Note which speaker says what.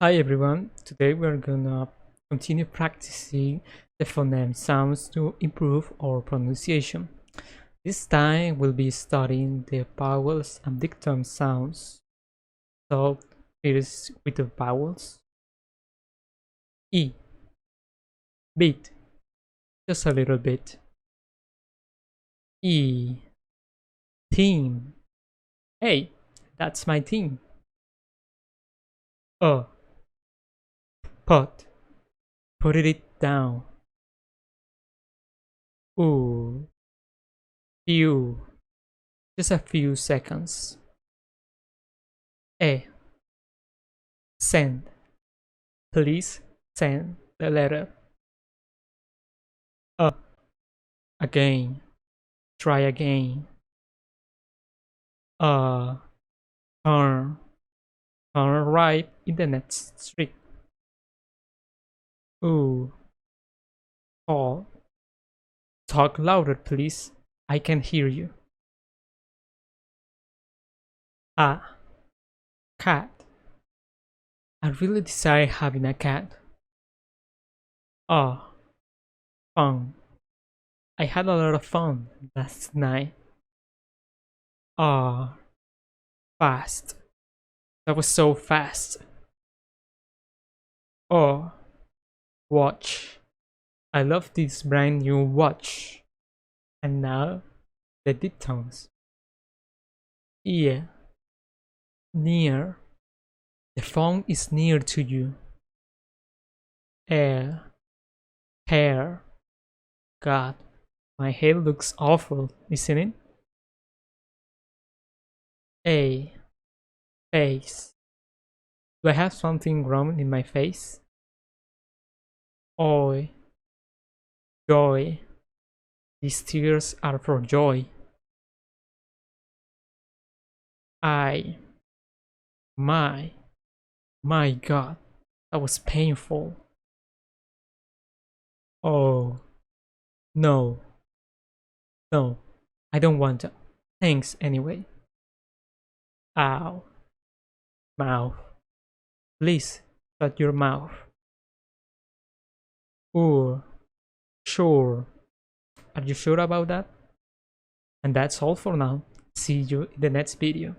Speaker 1: Hi everyone, today we're gonna continue practicing the phoneme sounds to improve our pronunciation. This time we'll be studying the vowels and diphthong sounds. So it is with the vowels. E, bit, just a little bit. E, team. Hey, that's my team. Pot, put it down. Ooh, few, just a few seconds. E, send. Please send the letter. Again. Try again. Uh, turn. Turn right in the next street. Ooh. Call. Talk louder, please. I can hear you. Ah. Cat. I really desire having a cat. Ah. Fun. I had a lot of fun last night. Ah. Fast. That was so fast. Oh. Watch. I love this brand new watch. And now the diphthongs. Ear. Near. The phone is near to you. Air. Hair. God, my hair looks awful, isn't it? A. Face. Do I have something wrong in my face? Oi. Joy. These tears are for joy. I. My. My God, that was painful. Oh. No. No. I don't want to. Thanks anyway. Ow. Mouth. Please, shut your mouth. Ooh. Sure. Are you sure about that? And that's all for now. See you in the next video.